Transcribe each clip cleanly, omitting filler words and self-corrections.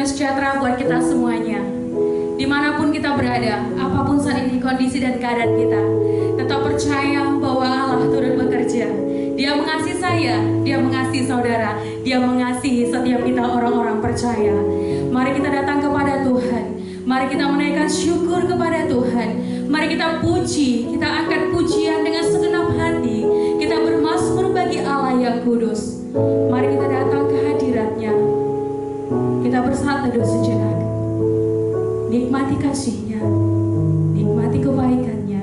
damai sejahtera buat kita semuanya. Dimanapun kita berada, apapun saat ini kondisi dan keadaan kita, tetap percaya bahwa Allah turut bekerja. Dia mengasihi saya, Dia mengasihi saudara, Dia mengasihi setiap kita orang-orang percaya. Mari kita datang kepada Tuhan, mari kita menaikkan syukur kepada Tuhan, mari kita puji, kita angkat pujian dengan segenap hati, kita bermazmur bagi Allah yang kudus. Mari kita datang ke hadirat-Nya, kita bersatu teduh sejenak, nikmati kasih-Nya, nikmati kebaikan-Nya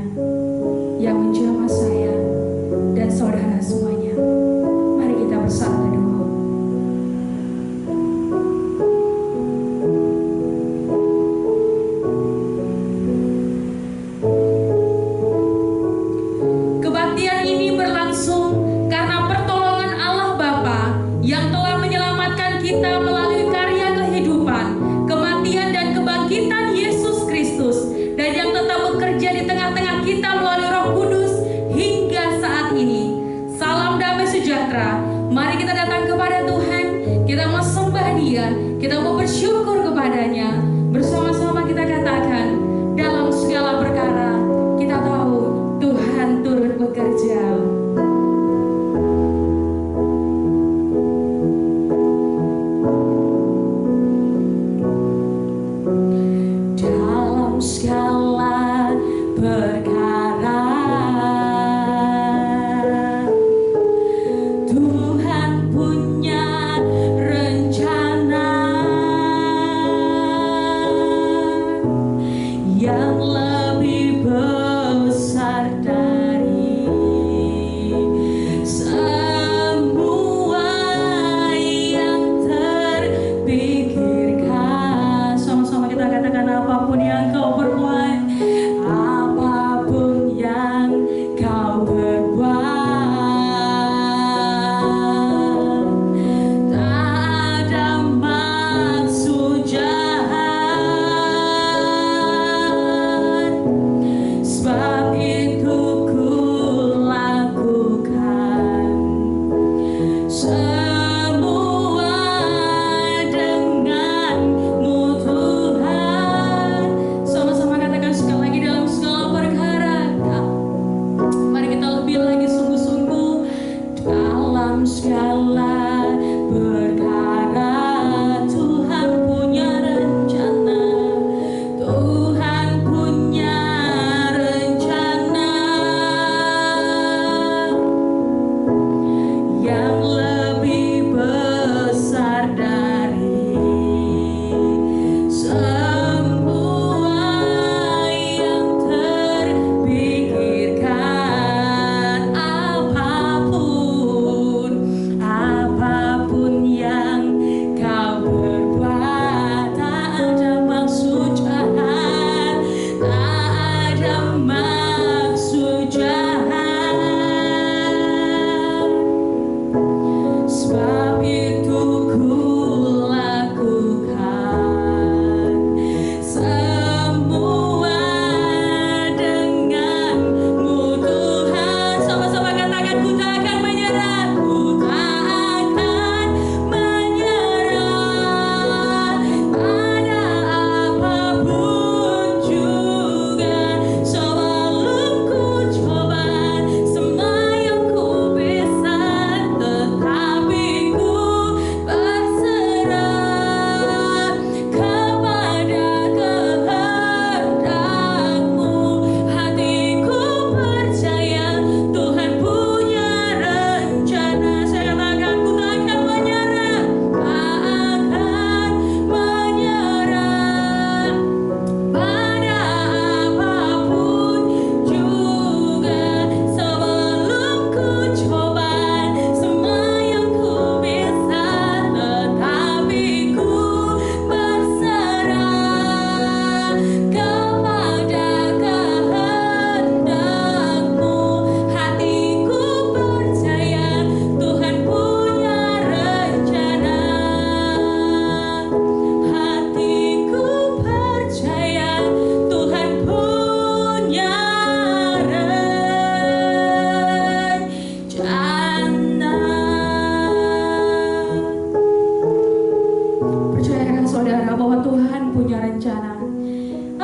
yang menjamah saya dan saudara semuanya. Mari kita bersatu teduh. Kebaktian ini berlangsung karena pertolongan Allah Bapa yang telah menyelamatkan kita melalui karya kehidupan, kematian dan kebangkitan Yesus Kristus, dan yang tetap bekerja di tengah-tengah kita melalui Roh Kudus hingga saat ini. Salam damai sejahtera. Mari kita datang kepada Tuhan, kita mau sembah Dia, kita mau bersyukur kepada-Nya. Bersama-sama kita katakan, dalam segala perkara kita tahu Tuhan turut bekerja. Dalam segala perkara Tuhan punya rencana yang lebih besar dari semua yang terpikirkan. Sama-sama kita katakan, apapun yang kau perbuat, apapun yang kau perbuat, tak ada maksud jahat.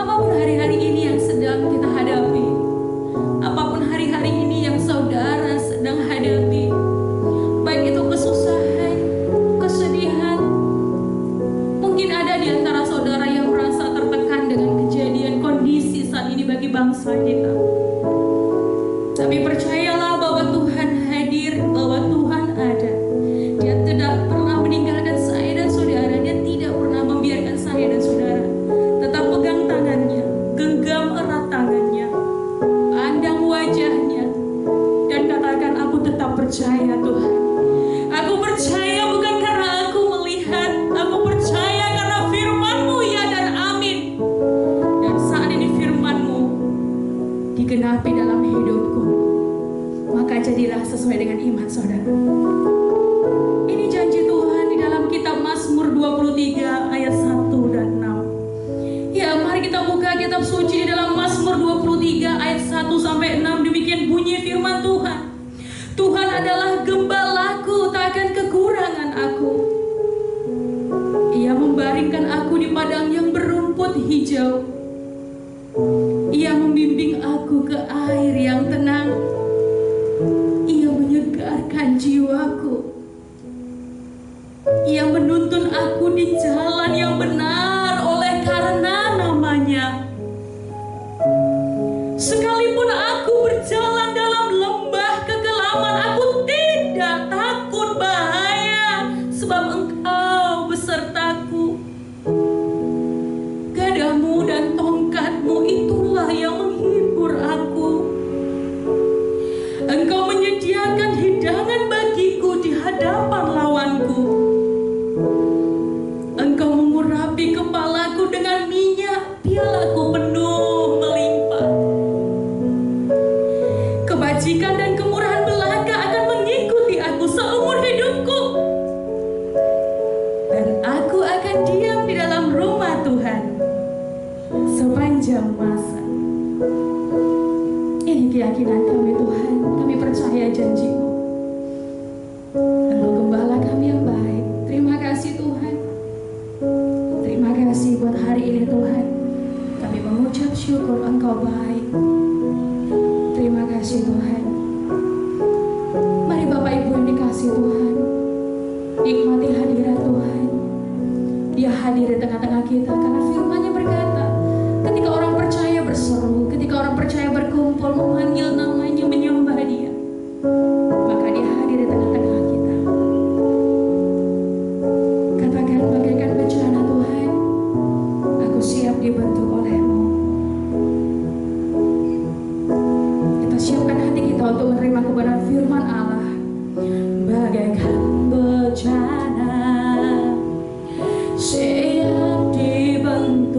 apapun hari-hari ini yang sedang kita hadapi, apapun hari-hari ini yang saudara sedang hadapi, baik itu kesusahan, kesedihan, mungkin ada di antara saudara yang merasa tertekan dengan kejadian kondisi saat ini bagi bangsa kita. Tapi percayalah bahwa Tuhan hadir, bahwa Tuhan ada. Dia tidak pernah meninggalkan saya dan saudara. Dia tidak pernah membiarkan saya dan saudara. Tetap pegang tangannya, genggam erat tangannya, pandang wajahnya, dan katakan, aku tetap percaya Tuhan. Aku percaya bukan karena aku melihat, aku percaya karena firman-Mu ya dan amin. Dan saat ini firman-Mu digenapi dalam hidupku, maka jadilah sesuai dengan iman saudara. Ini janji Tuhan di dalam kitab Mazmur 23 ayat 1 dan 6. Ya, mari kita buka kitab suci di dalam Mazmur 23 ayat 1 sampai 6. Demikian bunyi firman Tuhan. Tuhan adalah gembalaku, takkan kekurangan aku. Ia membaringkan aku di padang yang berumput hijau. Ia membimbing aku ke air yang tenang. Ia menyegarkan jiwaku. Ia menuntun aku di jalan yang benar oleh karena namanya. Sekalipun aku berjalan dalam lembah kekelaman, aku tidak takut bahaya, sebab Engkau besertaku. Gadamu dan tongkatmu itulah yang menghibur aku. Engkau menyediakan hidangan bagiku di hadapan lawanku. Engkau mengurapi kepalaku dengan minyak, pialaku penuh melimpah. Kebajikan dan kemurahan belaka akan mengikuti aku seumur hidupku. Dan aku akan diam di dalam rumah Tuhan sepanjang masa. Ini keyakinan kami Tuhan, kami percaya janji-Mu. Engkau gembala kami yang baik. Terima kasih Tuhan. Terima kasih buat hari ini Tuhan. Kami mengucap syukur Engkau baik. Terima kasih Tuhan. Mari Bapak Ibu yang dikasihi Tuhan, nikmati hadirat Tuhan. Dia hadir di tengah-tengah kita karena firman-Nya berkata, ketika orang percaya berseru, ketika orang percaya berkumpul memanggil namanya, menyembah Dia, maka Dia hadir di tengah-tengah kita. Katakan bagaikan bencana Tuhan, aku siap dibentuk oleh-Mu. Kita siapkan hati kita untuk menerima kebenaran firman Allah. Bagaikan bencana siap dibentuk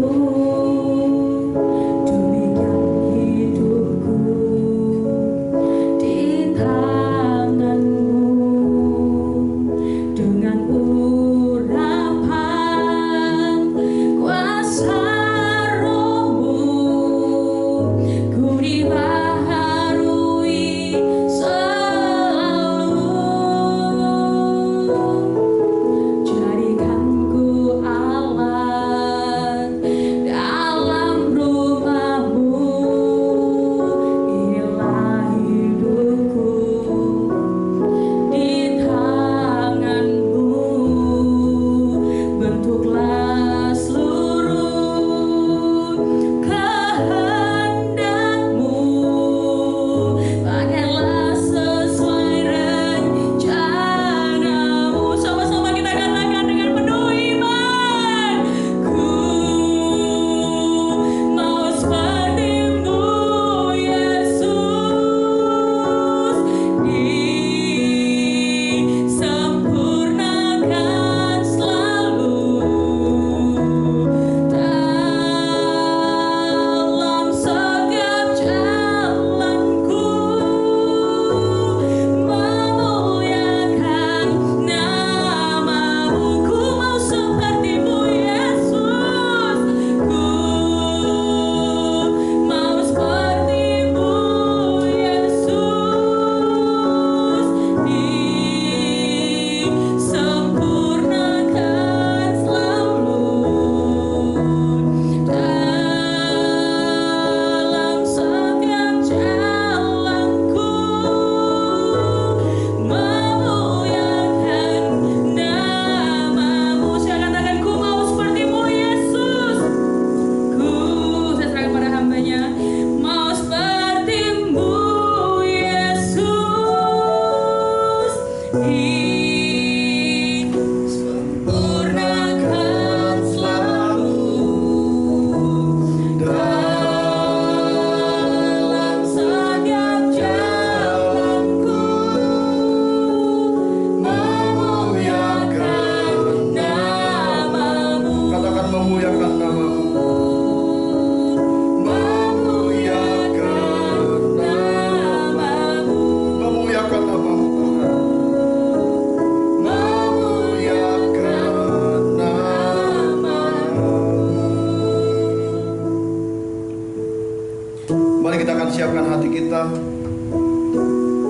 akan siapkan hati kita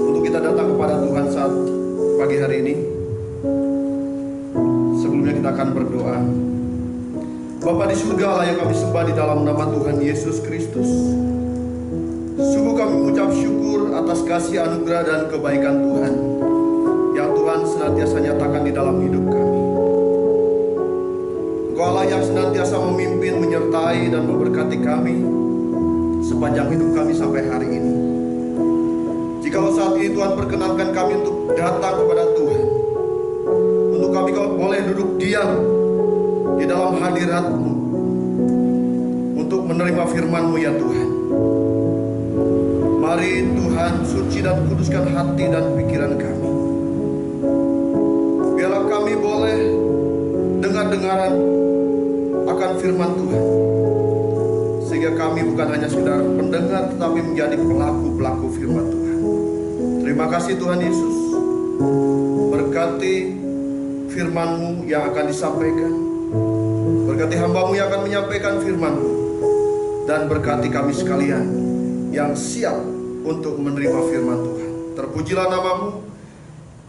untuk kita datang kepada Tuhan saat pagi hari ini. Sebelumnya kita akan berdoa. Bapa di surga, Allah yang kami sembah di dalam nama Tuhan Yesus Kristus, sungguh kami mengucap syukur atas kasih anugerah dan kebaikan Tuhan yang Tuhan senantiasa nyatakan di dalam hidup kami. Engkau Allah yang senantiasa memimpin, menyertai dan memberkati kami sepanjang hidup kami sampai hari ini. Jikalau saat ini Tuhan perkenankan kami untuk datang kepada Tuhan, untuk kami boleh duduk diam di dalam hadirat-Mu untuk menerima firman-Mu ya Tuhan. Mari Tuhan suci dan kuduskan hati dan pikiran kami. Biarlah kami boleh dengar-dengaran akan firman Tuhan, sehingga kami bukan hanya sekedar pendengar, tetapi menjadi pelaku-pelaku firman Tuhan. Terima kasih Tuhan Yesus. Berkati firman-Mu yang akan disampaikan, berkati hamba-Mu yang akan menyampaikan firman-Mu, dan berkati kami sekalian yang siap untuk menerima firman Tuhan. Terpujilah nama-Mu,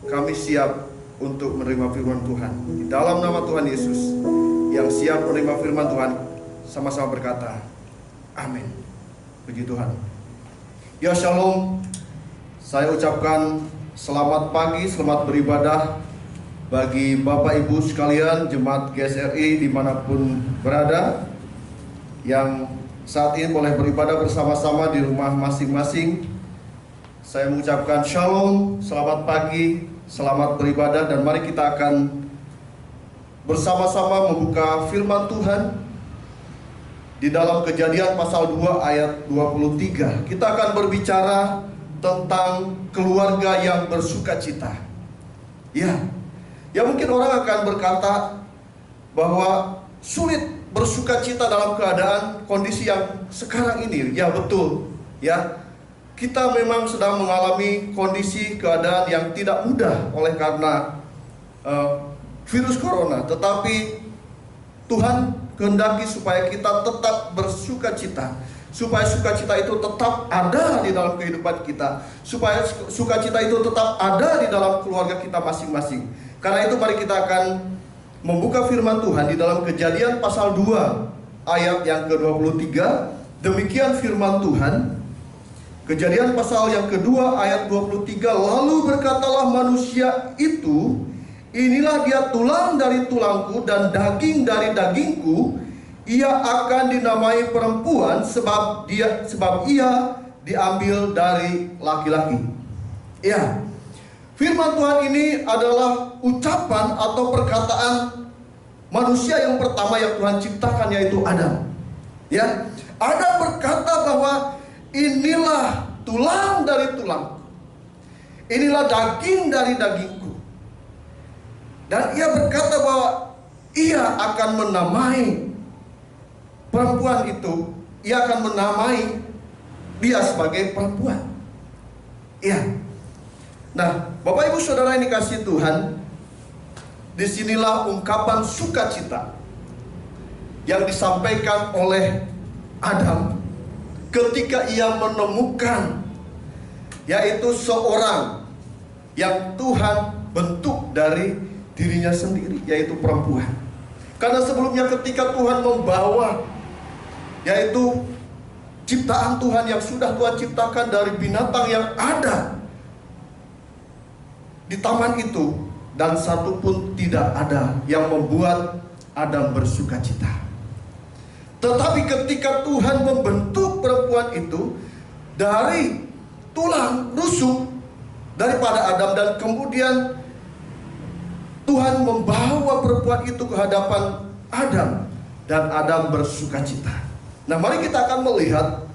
kami siap untuk menerima firman Tuhan. Di dalam nama Tuhan Yesus, yang siap menerima firman Tuhan, sama-sama berkata, amin. Puji Tuhan. Ya shalom. Saya ucapkan selamat pagi, selamat beribadah bagi Bapak Ibu sekalian Jemaat GSRI dimanapun berada, yang saat ini boleh beribadah bersama-sama di rumah masing-masing. Saya mengucapkan shalom, selamat pagi, selamat beribadah, dan mari kita akan bersama-sama membuka firman Tuhan di dalam Kejadian pasal 2 ayat 23. Kita akan berbicara tentang keluarga yang bersukacita. Ya mungkin orang akan berkata bahwa sulit bersukacita dalam keadaan kondisi yang sekarang ini. Ya betul, ya. Kita memang sedang mengalami kondisi keadaan yang tidak mudah oleh karena virus corona. Tetapi Tuhan kehendaki supaya kita tetap bersukacita, supaya sukacita itu tetap ada di dalam kehidupan kita, supaya sukacita itu tetap ada di dalam keluarga kita masing-masing. Karena itu mari kita akan membuka firman Tuhan di dalam Kejadian pasal 2 ayat yang ke-23. Demikian firman Tuhan. Kejadian pasal yang kedua ayat 23. Lalu berkatalah manusia itu, inilah dia tulang dari tulangku dan daging dari dagingku. Ia akan dinamai perempuan sebab ia diambil dari laki-laki. Ya, firman Tuhan ini adalah ucapan atau perkataan manusia yang pertama yang Tuhan ciptakan, yaitu Adam. Ya, Adam berkata bahwa inilah tulang dari tulangku, inilah daging dari dagingku. Dan ia berkata bahwa ia akan menamai perempuan itu, ia akan menamai dia sebagai perempuan. Iya. Nah, Bapak Ibu Saudara yang dikasihi Tuhan, disinilah ungkapan sukacita yang disampaikan oleh Adam ketika ia menemukan, yaitu seorang yang Tuhan bentuk dari dirinya sendiri, yaitu perempuan. Karena sebelumnya ketika Tuhan membawa, yaitu ciptaan Tuhan yang sudah Tuhan ciptakan dari binatang yang ada di taman itu, dan satu pun tidak ada yang membuat Adam bersukacita. Tetapi ketika Tuhan membentuk perempuan itu dari tulang rusuk daripada Adam, dan kemudian Tuhan membawa perempuan itu ke hadapan Adam, dan Adam bersukacita. Nah, mari kita akan melihat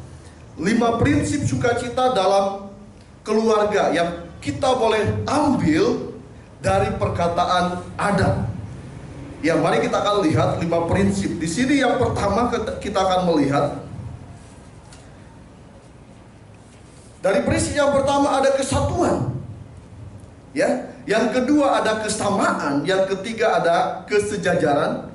5 prinsip sukacita dalam keluarga yang kita boleh ambil dari perkataan Adam. Ya, mari kita akan lihat 5 prinsip. Di sini yang pertama kita akan melihat, dari prinsip yang pertama ada kesatuan. Ya, yang kedua ada kesamaan, yang ketiga ada kesejajaran,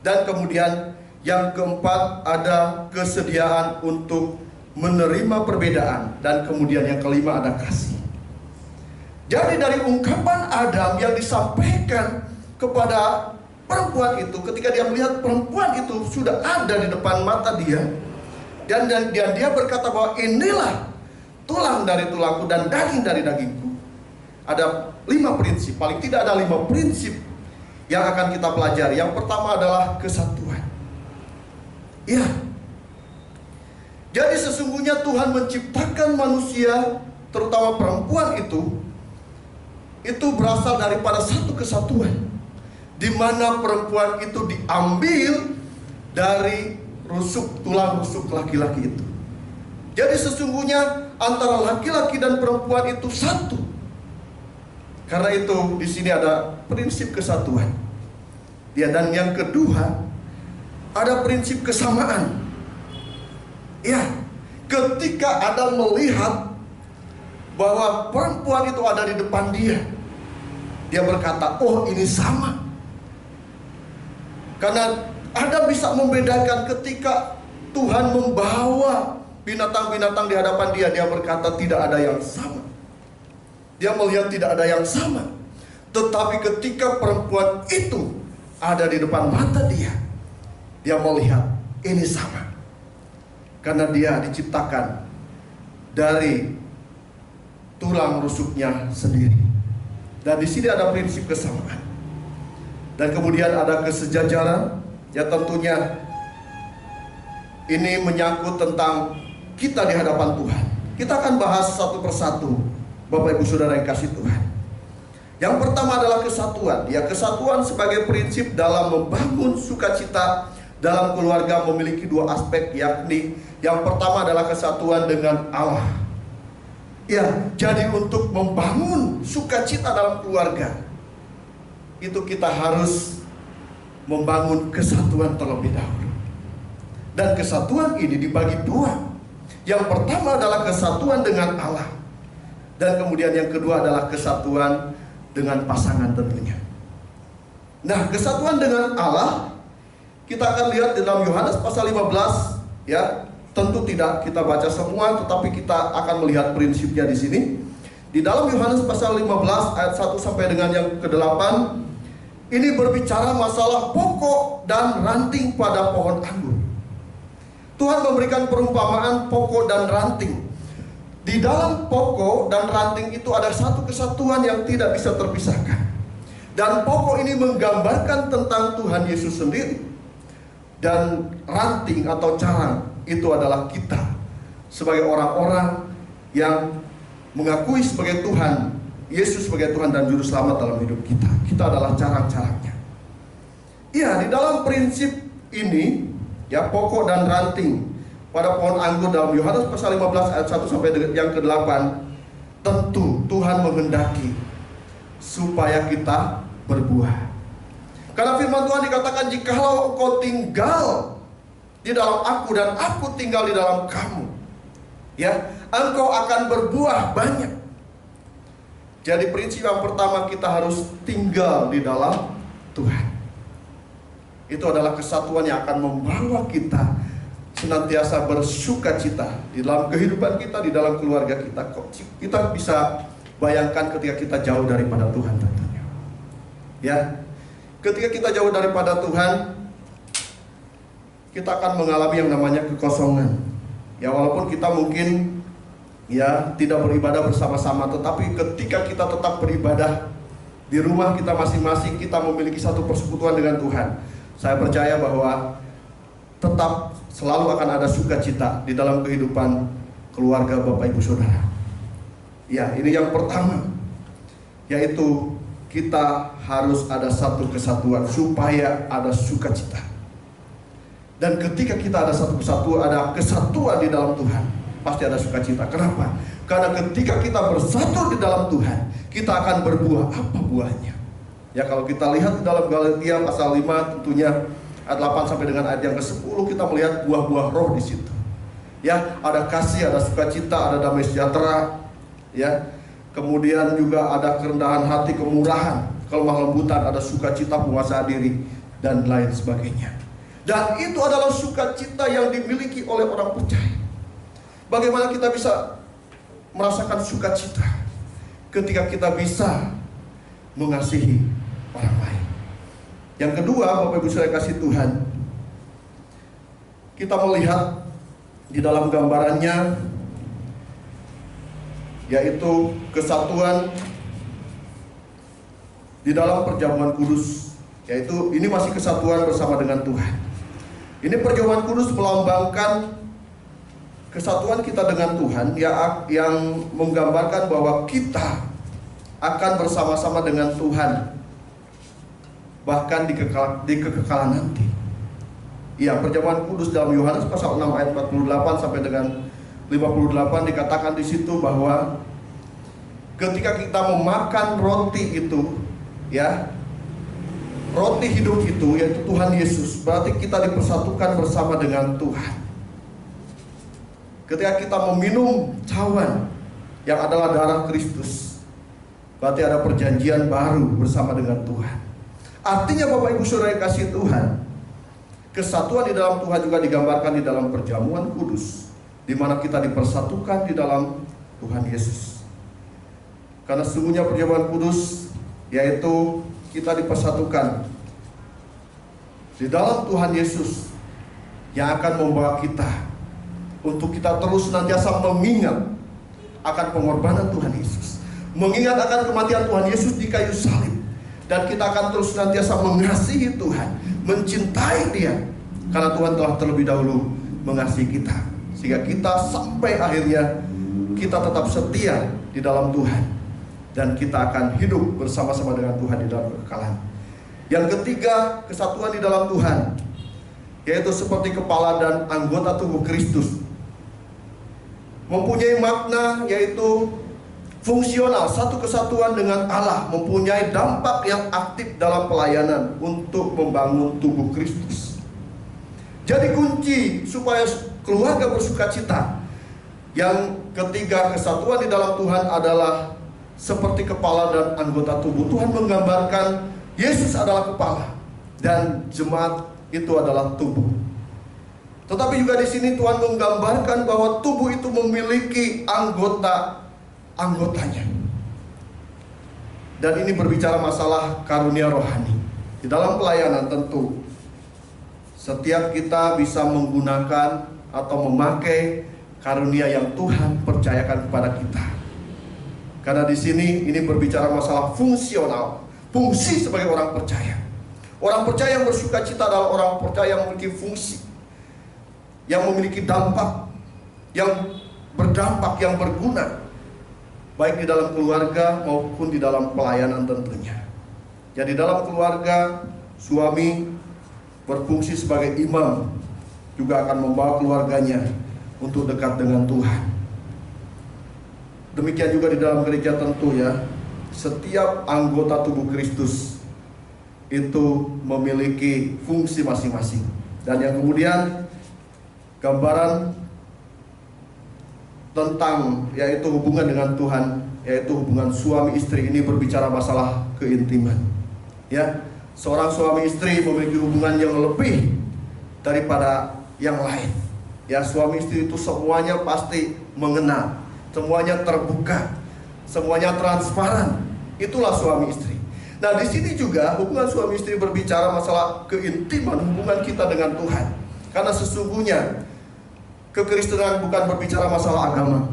dan kemudian yang keempat ada kesediaan untuk menerima perbedaan, dan kemudian yang kelima ada kasih. Jadi dari ungkapan Adam yang disampaikan kepada perempuan itu, ketika dia melihat perempuan itu sudah ada di depan mata dia, dan dia berkata bahwa inilah tulang dari tulangku dan daging dari dagingku. Ada 5 prinsip, paling tidak ada 5 prinsip yang akan kita pelajari. Yang pertama adalah kesatuan. Ya, jadi sesungguhnya Tuhan menciptakan manusia, terutama perempuan itu berasal daripada satu kesatuan, di mana perempuan itu diambil dari tulang rusuk laki-laki itu. Jadi sesungguhnya antara laki-laki dan perempuan itu satu. Karena itu di sini ada prinsip kesatuan. Ya, dan yang kedua ada prinsip kesamaan. Ya, ketika Adam melihat bahwa perempuan itu ada di depan dia, dia berkata, oh ini sama. Karena Adam bisa membedakan ketika Tuhan membawa binatang-binatang di hadapan dia, dia berkata tidak ada yang sama. Dia melihat tidak ada yang sama. Tetapi ketika perempuan itu ada di depan mata dia, dia melihat ini sama. Karena dia diciptakan dari tulang rusuknya sendiri. Dan di sini ada prinsip kesamaan. Dan kemudian ada kesejajaran. Ya, tentunya ini menyangkut tentang kita di hadapan Tuhan. Kita akan bahas satu persatu, Bapak Ibu Saudara yang kasih Tuhan. Yang pertama adalah kesatuan. Ya, kesatuan sebagai prinsip dalam membangun sukacita dalam keluarga memiliki 2 aspek, yakni yang pertama adalah kesatuan dengan Allah. Ya, jadi untuk membangun sukacita dalam keluarga itu kita harus membangun kesatuan terlebih dahulu. Dan kesatuan ini dibagi 2. Yang pertama adalah kesatuan dengan Allah, dan kemudian yang kedua adalah kesatuan dengan pasangan tentunya. Nah, kesatuan dengan Allah kita akan lihat di dalam Yohanes pasal 15, ya. Tentu tidak kita baca semua, tetapi kita akan melihat prinsipnya di sini. Di dalam Yohanes pasal 15 ayat 1 sampai dengan yang ke-8, ini berbicara masalah pokok dan ranting pada pohon anggur. Tuhan memberikan perumpamaan pokok dan ranting. Di dalam pokok dan ranting itu ada satu kesatuan yang tidak bisa terpisahkan. Dan pokok ini menggambarkan tentang Tuhan Yesus sendiri. Dan ranting atau carang itu adalah kita sebagai orang-orang yang mengakui sebagai Tuhan, Yesus sebagai Tuhan dan Juru Selamat dalam hidup kita. Kita adalah carang-carangnya. Ya, di dalam prinsip ini, ya, pokok dan ranting pada pohon anggur dalam Yohanes pasal 15 ayat 1 sampai yang ke-8, tentu Tuhan menghendaki supaya kita berbuah. Karena firman Tuhan dikatakan, jikalau engkau tinggal di dalam aku dan aku tinggal di dalam kamu, ya, engkau akan berbuah banyak. Jadi prinsip yang pertama, kita harus tinggal di dalam Tuhan. Itu adalah kesatuan yang akan membawa kita senantiasa bersukacita di dalam kehidupan kita, di dalam keluarga kita. Kita bisa bayangkan ketika kita jauh daripada Tuhan tentunya. Ya, ketika kita jauh daripada Tuhan, kita akan mengalami yang namanya kekosongan. Ya, walaupun kita mungkin ya tidak beribadah bersama-sama, tetapi ketika kita tetap beribadah di rumah kita masing-masing, kita memiliki satu persekutuan dengan Tuhan. Saya percaya bahwa tetap selalu akan ada sukacita di dalam kehidupan keluarga Bapak Ibu Saudara. Ya, ini yang pertama, yaitu kita harus ada satu kesatuan supaya ada sukacita. Dan ketika kita ada satu kesatuan, ada kesatuan di dalam Tuhan, pasti ada sukacita. Kenapa? Karena ketika kita bersatu di dalam Tuhan, kita akan berbuah. Apa buahnya? Ya, kalau kita lihat di dalam Galatia pasal 5, tentunya ayat 8 sampai dengan ayat yang ke-10, kita melihat buah-buah roh di situ. Ya, ada kasih, ada sukacita, ada damai sejahtera, ya. Kemudian juga ada kerendahan hati, kemurahan, kelemah lembutan, ada sukacita, penguasaan diri, dan lain sebagainya. Dan itu adalah sukacita yang dimiliki oleh orang percaya. Bagaimana kita bisa merasakan sukacita ketika kita bisa mengasihi orang lain. Yang kedua, Bapak Ibu Saudara kasih Tuhan, kita melihat di dalam gambarannya, yaitu kesatuan di dalam perjamuan kudus, yaitu ini masih kesatuan bersama dengan Tuhan. Ini perjamuan kudus melambangkan kesatuan kita dengan Tuhan, yang menggambarkan bahwa kita akan bersama-sama dengan Tuhan bahkan di kekekalan nanti. Ya, perjamuan kudus dalam Yohanes pasal 6 ayat 48 sampai dengan 58 dikatakan di situ bahwa ketika kita memakan roti itu, ya, roti hidup itu yaitu Tuhan Yesus, berarti kita dipersatukan bersama dengan Tuhan. Ketika kita meminum cawan yang adalah darah Kristus, berarti ada perjanjian baru bersama dengan Tuhan. Artinya Bapak Ibu Saudara yang kasih Tuhan, kesatuan di dalam Tuhan juga digambarkan di dalam perjamuan kudus, di mana kita dipersatukan di dalam Tuhan Yesus. Karena sesungguhnya perjamuan kudus yaitu kita dipersatukan di dalam Tuhan Yesus, yang akan membawa kita untuk kita terus senantiasa mengingat akan pengorbanan Tuhan Yesus, mengingat akan kematian Tuhan Yesus di kayu salib, dan kita akan terus senantiasa mengasihi Tuhan, mencintai Dia, karena Tuhan telah terlebih dahulu mengasihi kita, sehingga kita sampai akhirnya kita tetap setia di dalam Tuhan, dan kita akan hidup bersama-sama dengan Tuhan di dalam kekekalan. Yang ketiga, kesatuan di dalam Tuhan, yaitu seperti kepala dan anggota tubuh Kristus, mempunyai makna yaitu fungsional, satu kesatuan dengan Allah, mempunyai dampak yang aktif dalam pelayanan untuk membangun tubuh Kristus. Jadi kunci supaya keluarga bersukacita, yang ketiga, kesatuan di dalam Tuhan adalah seperti kepala dan anggota tubuh. Tuhan menggambarkan Yesus adalah kepala dan jemaat itu adalah tubuh. Tetapi juga di sini Tuhan menggambarkan bahwa tubuh itu memiliki anggotanya. Dan ini berbicara masalah karunia rohani. Di dalam pelayanan tentu setiap kita bisa menggunakan atau memakai karunia yang Tuhan percayakan kepada kita. Karena di sini ini berbicara masalah fungsional, fungsi sebagai orang percaya. Orang percaya yang bersukacita adalah orang percaya yang memiliki fungsi, yang memiliki dampak, yang berdampak, yang berguna, baik di dalam keluarga maupun di dalam pelayanan tentunya. Jadi dalam keluarga, suami berfungsi sebagai imam, juga akan membawa keluarganya untuk dekat dengan Tuhan. Demikian juga di dalam gereja tentu ya, setiap anggota tubuh Kristus itu memiliki fungsi masing-masing. Dan yang kemudian gambaran tentang yaitu hubungan dengan Tuhan, yaitu hubungan suami istri, ini berbicara masalah keintiman. Ya, seorang suami istri memiliki hubungan yang lebih daripada yang lain. Ya, suami istri itu semuanya pasti mengenal, semuanya terbuka, semuanya transparan. Itulah suami istri. Nah, di sini juga hubungan suami istri berbicara masalah keintiman hubungan kita dengan Tuhan. Karena sesungguhnya kekristenan bukan berbicara masalah agama.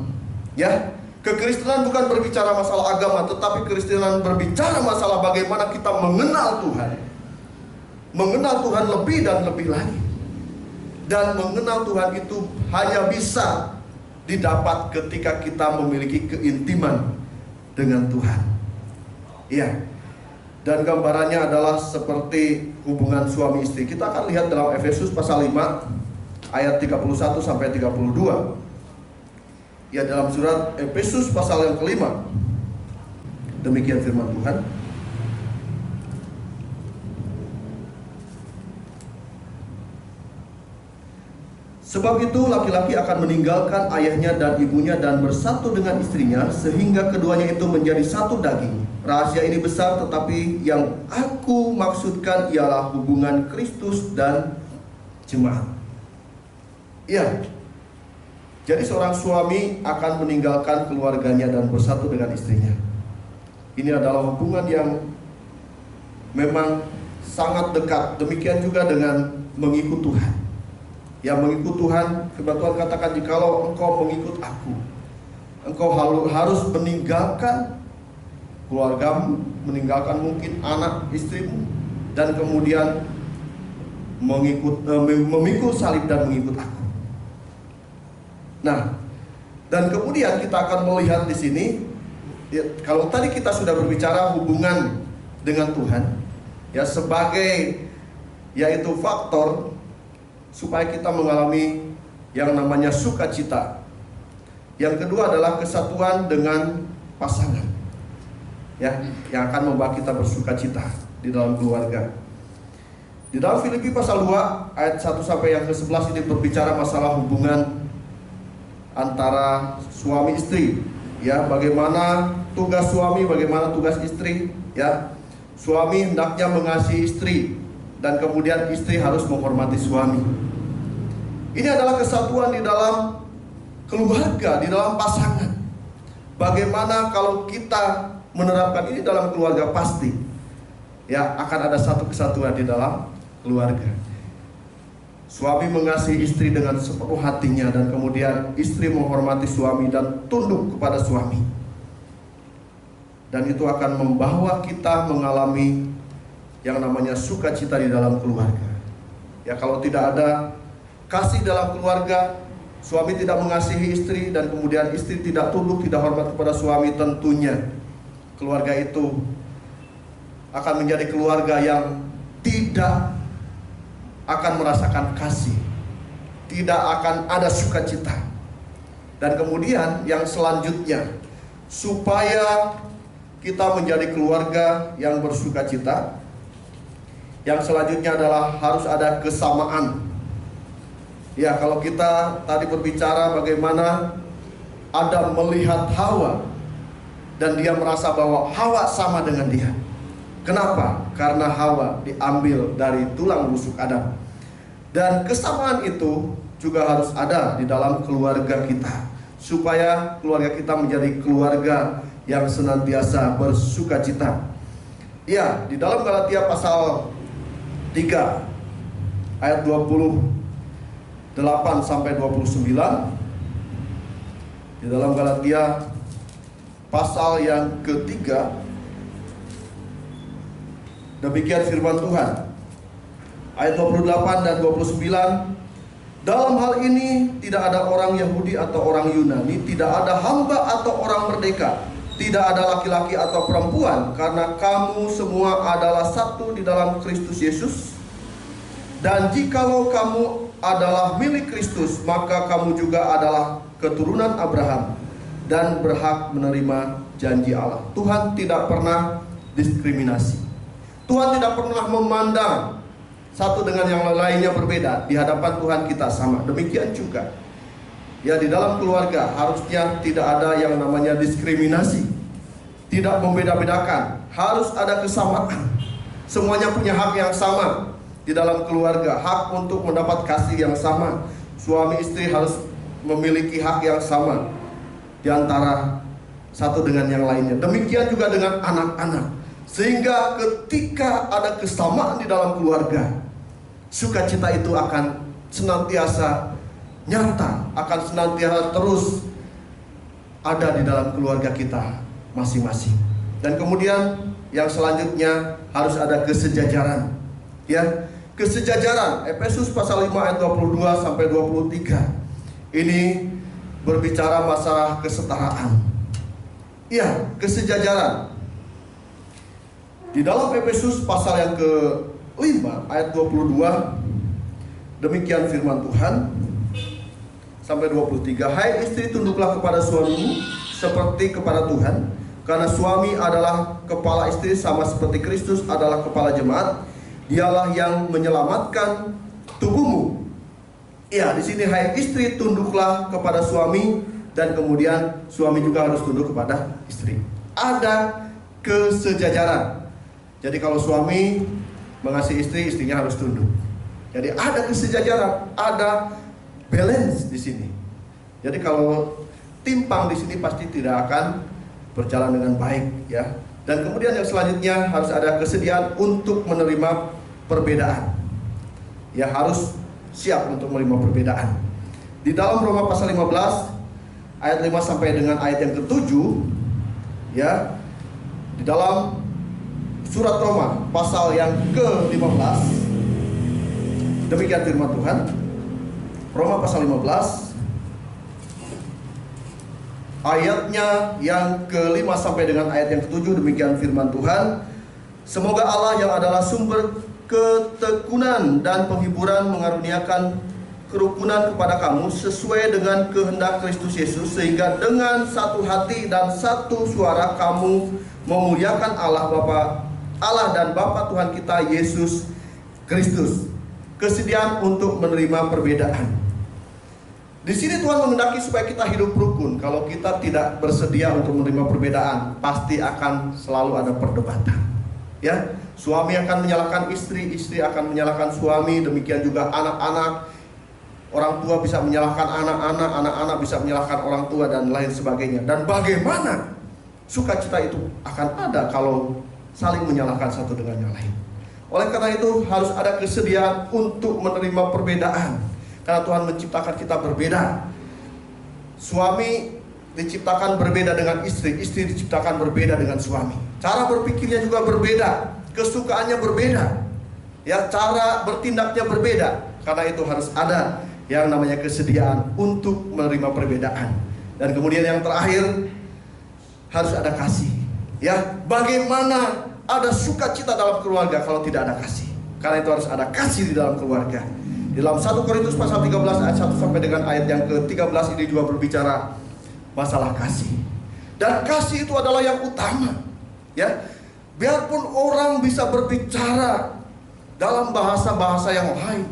Ya, kekristenan bukan berbicara masalah agama, tetapi kekristenan berbicara masalah bagaimana kita mengenal Tuhan. Mengenal Tuhan lebih dan lebih lagi. Dan mengenal Tuhan itu hanya bisa didapat ketika kita memiliki keintiman dengan Tuhan. Iya. Dan gambarannya adalah seperti hubungan suami istri. Kita akan lihat dalam Efesus pasal 5 ayat 31 sampai 32. Ya, dalam surat Efesus pasal yang kelima. Demikian firman Tuhan. Sebab itu laki-laki akan meninggalkan ayahnya dan ibunya dan bersatu dengan istrinya, sehingga keduanya itu menjadi satu daging. Rahasia ini besar, tetapi yang aku maksudkan ialah hubungan Kristus dan jemaat. Ya, Jadi seorang suami akan meninggalkan keluarganya dan bersatu dengan istrinya. Ini adalah hubungan yang memang sangat dekat. Demikian juga dengan mengikut Tuhan. Yang mengikut Tuhan, firman Tuhan katakan, jikalau engkau mengikut aku, engkau harus meninggalkan keluargamu, meninggalkan mungkin anak istrimu, dan kemudian memikul salib dan mengikut aku. Nah, dan kemudian kita akan melihat di sini, ya, kalau tadi kita sudah berbicara hubungan dengan Tuhan, ya sebagai yaitu faktor supaya kita mengalami yang namanya sukacita. Yang kedua adalah kesatuan dengan pasangan, ya, yang akan membawa kita bersukacita di dalam keluarga. Di dalam Filipi pasal 2 ayat 1 sampai yang ke-11 ini berbicara masalah hubungan antara suami istri, ya, bagaimana tugas suami, bagaimana tugas istri, ya. Suami hendaknya mengasihi istri dan kemudian istri harus menghormati suami. Ini adalah kesatuan di dalam keluarga, di dalam pasangan. Bagaimana kalau kita menerapkan ini dalam keluarga, pasti ya akan ada satu kesatuan di dalam keluarga. Suami mengasihi istri dengan sepenuh hatinya, dan kemudian istri menghormati suami dan tunduk kepada suami. Dan itu akan membawa kita mengalami yang namanya sukacita di dalam keluarga. Ya, kalau tidak ada kasih dalam keluarga, suami tidak mengasihi istri, dan kemudian istri tidak tunduk, tidak hormat kepada suami, tentunya keluarga itu akan menjadi keluarga yang tidak akan merasakan kasih, tidak akan ada sukacita. Dan kemudian yang selanjutnya, supaya kita menjadi keluarga yang bersukacita, yang selanjutnya adalah harus ada kesamaan. Ya, kalau kita tadi berbicara bagaimana Adam melihat Hawa dan dia merasa bahwa Hawa sama dengan dia. Kenapa? Karena Hawa diambil dari tulang rusuk Adam. Dan kesamaan itu juga harus ada di dalam keluarga kita, supaya keluarga kita menjadi keluarga yang senantiasa bersukacita. Ya, di dalam Galatia pasal 3 ayat 28 sampai 29, di dalam Galatia pasal yang ketiga, demikian firman Tuhan, ayat 28 dan 29. Dalam hal ini tidak ada orang Yahudi atau orang Yunani, tidak ada hamba atau orang merdeka, tidak ada laki-laki atau perempuan, karena kamu semua adalah satu di dalam Kristus Yesus. Dan jikalau kamu adalah milik Kristus, maka kamu juga adalah keturunan Abraham dan berhak menerima janji Allah. Tuhan tidak pernah diskriminasi. Tuhan tidak pernah memandang satu dengan yang lainnya berbeda. Di hadapan Tuhan kita sama. Demikian juga ya, di dalam keluarga harusnya tidak ada yang namanya diskriminasi, tidak membeda-bedakan, harus ada kesamaan. Semuanya punya hak yang sama di dalam keluarga, hak untuk mendapat kasih yang sama. Suami istri harus memiliki hak yang sama di antara satu dengan yang lainnya. Demikian juga dengan anak-anak. Sehingga ketika ada kesamaan di dalam keluarga, sukacita itu akan senantiasa nyata, akan senantiasa terus ada di dalam keluarga kita masing-masing. Dan kemudian yang selanjutnya harus ada kesejajaran. Ya, kesejajaran. Efesus pasal 5 ayat 22 sampai 23. Ini berbicara masalah kesetaraan. Ya, kesejajaran. Di dalam Efesus pasal yang ke-5 ayat 22, demikian firman Tuhan sampai 23. Hai istri, tunduklah kepada suamimu seperti kepada Tuhan, karena suami adalah kepala istri sama seperti Kristus adalah kepala jemaat. Dialah yang menyelamatkan tubuhmu. Ya, di sini hai istri, tunduklah kepada suami, dan kemudian suami juga harus tunduk kepada istri. Ada kesejajaran. Jadi kalau suami mengasihi istri, istrinya harus tunduk. Jadi ada kesejajaran, ada balance di sini. Jadi kalau timpang di sini pasti tidak akan berjalan dengan baik, ya. Dan kemudian yang selanjutnya harus ada kesediaan untuk menerima perbedaan. Ya, harus siap untuk menerima perbedaan. Di dalam Roma pasal 15 ayat 5 sampai dengan ayat yang ke-7, ya. Di dalam surat Roma pasal yang ke-15, demikian firman Tuhan. Roma pasal 15 ayatnya yang ke-5 sampai dengan ayat yang ke-7, demikian firman Tuhan. Semoga Allah yang adalah sumber ketekunan dan penghiburan mengaruniakan kerukunan kepada kamu sesuai dengan kehendak Kristus Yesus, sehingga dengan satu hati dan satu suara kamu memuliakan Allah dan Bapa Tuhan kita Yesus Kristus. Kesediaan untuk menerima perbedaan. Di sini Tuhan menghendaki supaya kita hidup rukun. Kalau kita tidak bersedia untuk menerima perbedaan, pasti akan selalu ada perdebatan. Ya, suami akan menyalahkan istri, istri akan menyalahkan suami, demikian juga anak-anak. Orang tua bisa menyalahkan anak-anak, anak-anak bisa menyalahkan orang tua dan lain sebagainya. Dan bagaimana sukacita itu akan ada kalau saling menyalahkan satu dengan yang lain. Oleh karena itu harus ada kesediaan untuk menerima perbedaan. Karena Tuhan menciptakan kita berbeda. Suami diciptakan berbeda dengan istri, istri diciptakan berbeda dengan suami. Cara berpikirnya juga berbeda, kesukaannya berbeda, ya, cara bertindaknya berbeda. Karena itu harus ada yang namanya kesediaan untuk menerima perbedaan. Dan kemudian yang terakhir harus ada kasih. Ya, bagaimana ada sukacita dalam keluarga kalau tidak ada kasih? Karena itu harus ada kasih di dalam keluarga. Di dalam 1 Korintus pasal 13 ayat 1 sampai dengan ayat yang ke-13 ini juga berbicara masalah kasih. Dan kasih itu adalah yang utama. Ya, biarpun orang bisa berbicara dalam bahasa-bahasa yang lain,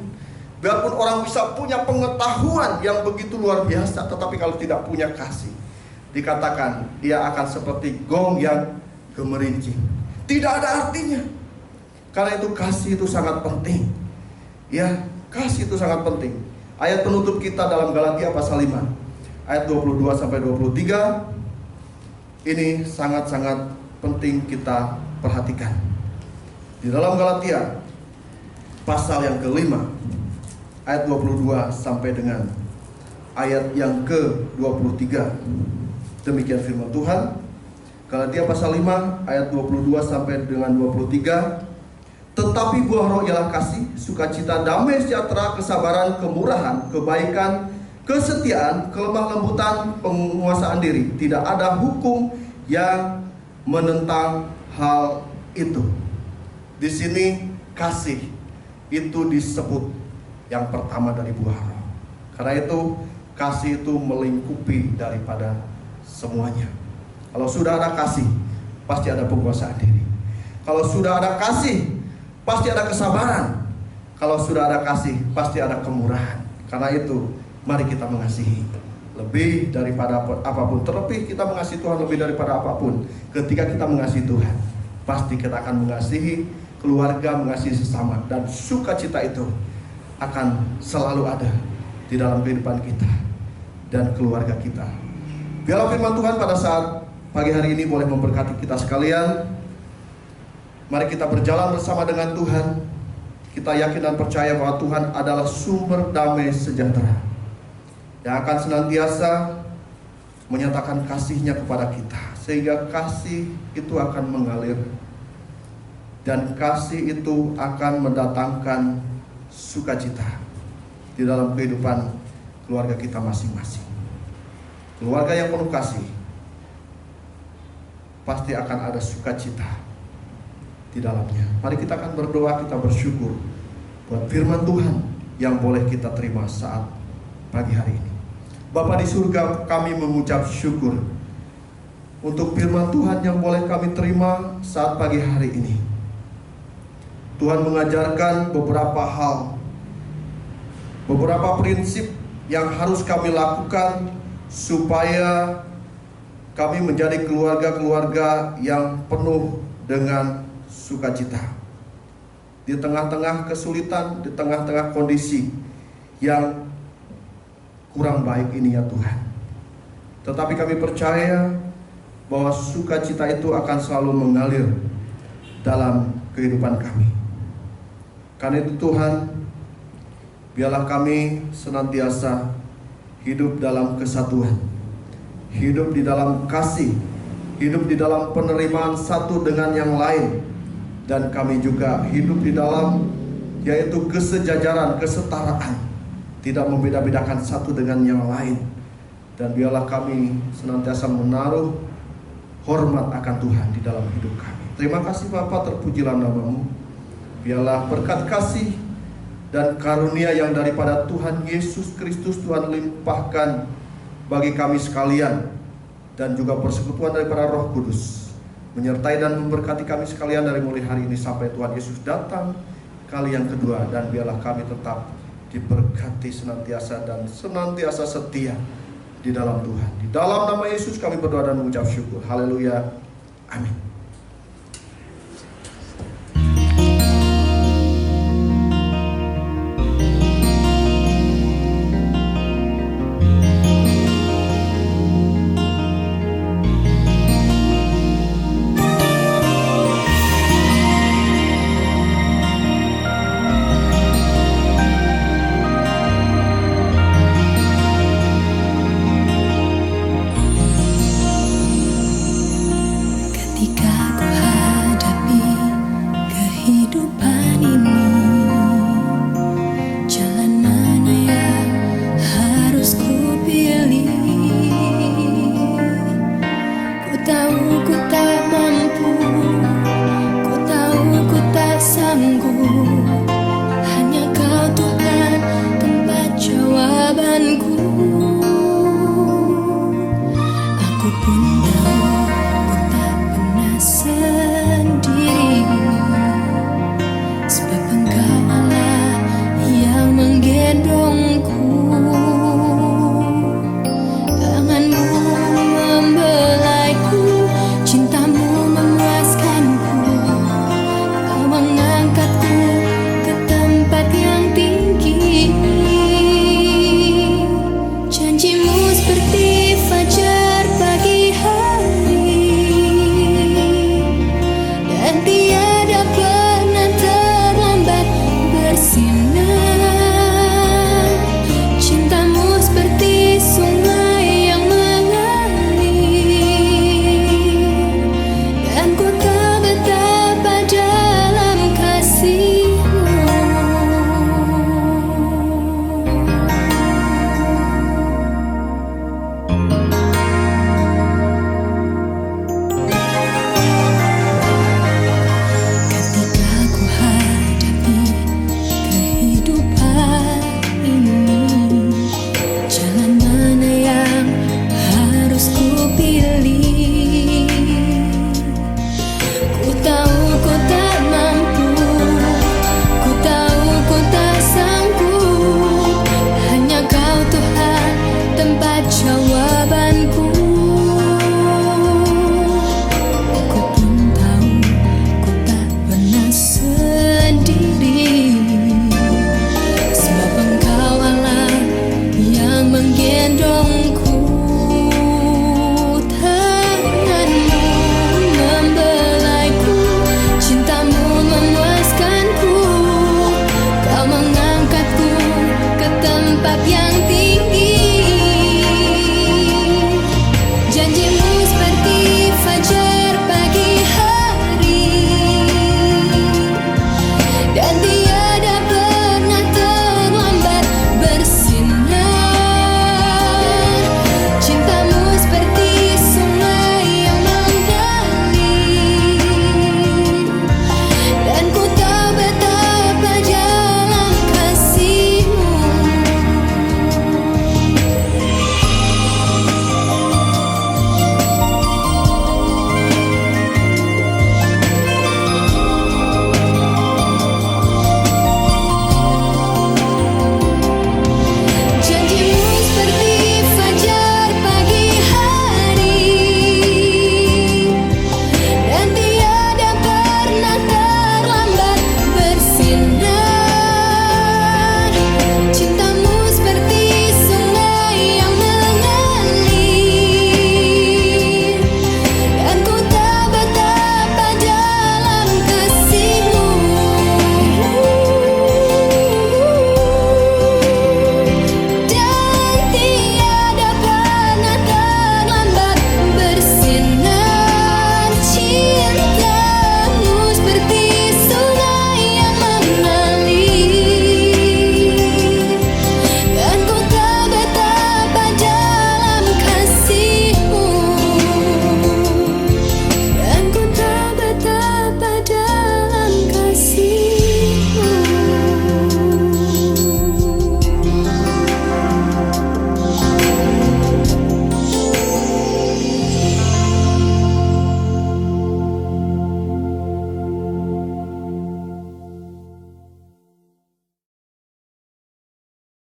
biarpun orang bisa punya pengetahuan yang begitu luar biasa, tetapi kalau tidak punya kasih, dikatakan dia akan seperti gong yang gemerincing. Tidak ada artinya. Karena itu kasih itu sangat penting. Ya, kasih itu sangat penting. Ayat penutup kita dalam Galatia pasal 5 ayat 22 sampai 23 ini sangat-sangat penting kita perhatikan. Di dalam Galatia pasal yang ke-5 ayat 22 sampai dengan ayat yang ke-23, demikian firman Tuhan. Galatia pasal 5 ayat 22 sampai dengan 23. Tetapi buah roh ialah kasih, sukacita, damai sejahtera, kesabaran, kemurahan, kebaikan, kesetiaan, kelemah lembutan, penguasaan diri. Tidak ada hukum yang menentang hal itu. Di sini kasih itu disebut yang pertama dari buah roh. Karena itu kasih itu melingkupi daripada semuanya. Kalau sudah ada kasih, pasti ada penguasaan diri. Kalau sudah ada kasih, pasti ada kesabaran. Kalau sudah ada kasih, pasti ada kemurahan. Karena itu, mari kita mengasihi lebih daripada apapun. Terlebih kita mengasihi Tuhan lebih daripada apapun. Ketika kita mengasihi Tuhan, pasti kita akan mengasihi keluarga, mengasihi sesama. Dan sukacita itu akan selalu ada di dalam kehidupan kita dan keluarga kita. Biarlah firman Tuhan pada saat pagi hari ini boleh memberkati kita sekalian. Mari kita berjalan bersama dengan Tuhan. Kita yakin dan percaya bahwa Tuhan adalah sumber damai sejahtera yang akan senantiasa menyatakan kasih-Nya kepada kita, sehingga kasih itu akan mengalir dan kasih itu akan mendatangkan sukacita di dalam kehidupan keluarga kita masing-masing. Keluarga yang penuh kasih pasti akan ada sukacita di dalamnya. Mari kita akan berdoa, kita bersyukur buat firman Tuhan yang boleh kita terima saat pagi hari ini. Bapa di surga, kami mengucap syukur untuk firman Tuhan yang boleh kami terima saat pagi hari ini. Tuhan mengajarkan beberapa hal, beberapa prinsip yang harus kami lakukan supaya kami menjadi keluarga-keluarga yang penuh dengan sukacita. Di tengah-tengah kesulitan, di tengah-tengah kondisi yang kurang baik ini ya Tuhan. Tetapi kami percaya bahwa sukacita itu akan selalu mengalir dalam kehidupan kami. Karena itu Tuhan, biarlah kami senantiasa hidup dalam kesatuan, hidup di dalam kasih, hidup di dalam penerimaan satu dengan yang lain, dan kami juga hidup di dalam yaitu kesejajaran, kesetaraan, tidak membeda-bedakan satu dengan yang lain. Dan biarlah kami senantiasa menaruh hormat akan Tuhan di dalam hidup kami. Terima kasih Bapa, terpujilah nama-Mu. Biarlah berkat kasih dan karunia yang daripada Tuhan Yesus Kristus Tuhan limpahkan bagi kami sekalian, dan juga persekutuan daripada Roh Kudus menyertai dan memberkati kami sekalian dari mulai hari ini sampai Tuhan Yesus datang kali yang kedua. Dan biarlah kami tetap diberkati senantiasa dan senantiasa setia di dalam Tuhan. Di dalam nama Yesus kami berdoa dan mengucap syukur. Haleluya. Amin.